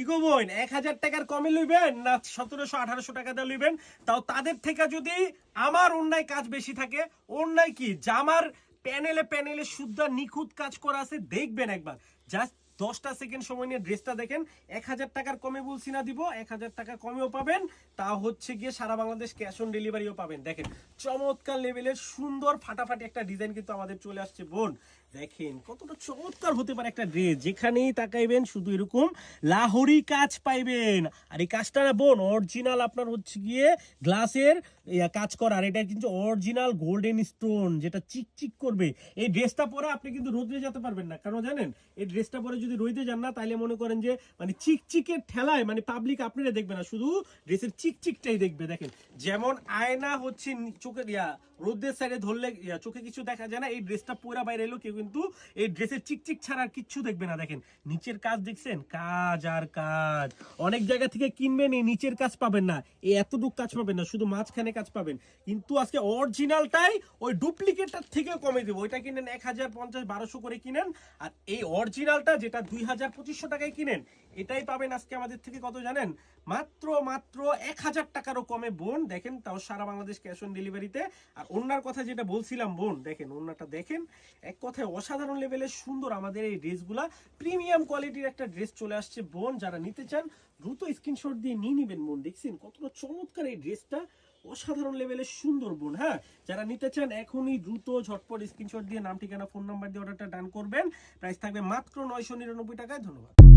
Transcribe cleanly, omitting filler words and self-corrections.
কি গো বোন, 1000 টাকার কমে লইবেন না 1700-1800 টাকা দিয়ে লইবেন? তাও তাদের থেকে যদি আমার অন্যায় কাজ বেশি থাকে। অন্যায় কি, জামার প্যানেলে প্যানেলে শুদ্ধ নিখুঁত কাজ করা আছে, দেখবেন একবার। জাস্ট 10টা সেকেন্ড সময় নিয়ে ড্রেসটা দেখেন। 1000 টাকার কমে বলছি না দিব, 1000 টাকা কমেও পাবেন। তা হচ্ছে গিয়ে সারা বাংলাদেশ ক্যাশ অন ডেলিভারিও পাবেন। দেখেন চমৎকার লেভেলের সুন্দর ফাটাফাটি একটা ডিজাইন কিন্তু আমাদের চলে আসছে বোন। দেখেন কতটা চমৎকার হতে পারে একটা ড্রেস, যেখানেই তাকাইবেন শুধু এরকম লাহোরি কাজ পাইবেন। আর এই কাজটা না বোন অরিজিনাল আপনার হচ্ছে গিয়ে গ্লাসের কাজ করা, আর এটা কিন্তু অরিজিনাল গোল্ডেন স্টোন, যেটা চিকচিক করবে। এই ড্রেসটা পরে আপনি কিন্তু রোদে যেতে পারবেন না, কারণ জানেন এই ড্রেসটা পরে যদি রোদে যান না, তাইলে মনে করেন যে মানে চিকচিকের ঠেলায় মানে পাবলিক আপনারা দেখবে না, শুধু ড্রেসের চিকচিকটাই দেখবে। দেখেন যেমন আয়না হচ্ছে চোখের রোদের সাইডে ধরলে চোখে কিছু দেখা যায় না, এই ড্রেসটা পুরা বাইরে এলো কেউ কিন্তু এই ড্রেসের চিকচিক ছাড়া আর কিচ্ছু দেখবে না। দেখেন নিচের কাজ দেখছেন, কাজ আর কাজ। অনেক জায়গা থেকে কিনবেন এই নিচের কাজ পাবেন না, এই এতটুকু কাজ পাবেন না, শুধু মাঝখানে কাজ পাবেন। কিন্তু আজকে অরিজিনালটাই ওই ডুপ্লিকেটটার থেকেও কমে দেবো। ওইটা কিনেন 1050-1200 করে কিনেন, আর এই অরিজিনালটা যেটা 2000-2500 টাকায় কিনেন, এটাই পাবেন আজকে আমাদের থেকে কত জানেন? মাত্র 1000 টাকারও কমে বোন। দেখেন তাও সারা বাংলাদেশ ক্যাশ অন ডেলিভারিতে। আর ওনার কথা যেটা বলছিলাম বোন, দেখেন ওনাটা দেখেন, এক কথায় অসাধারণ লেভেলের সুন্দর আমাদের এই ড্রেসগুলা। প্রিমিয়াম কোয়ালিটির একটা ড্রেস চলে আসছে বোন, যারা নিতে চান দ্রুত স্ক্রিনশট দিয়ে নিয়ে নিবেন বোন। দেখছেন কতটা চমৎকার এই ড্রেসটা, অসাধারণ লেভেলের সুন্দর বোন। হ্যাঁ, যারা নিতে চান এখনই দ্রুত ঝটপট স্ক্রিনশট দিয়ে নাম ঠিকানা ফোন নাম্বার দিয়ে অর্ডারটা ডান করবেন। প্রাইস থাকবে মাত্র 999 টাকায়। ধন্যবাদ।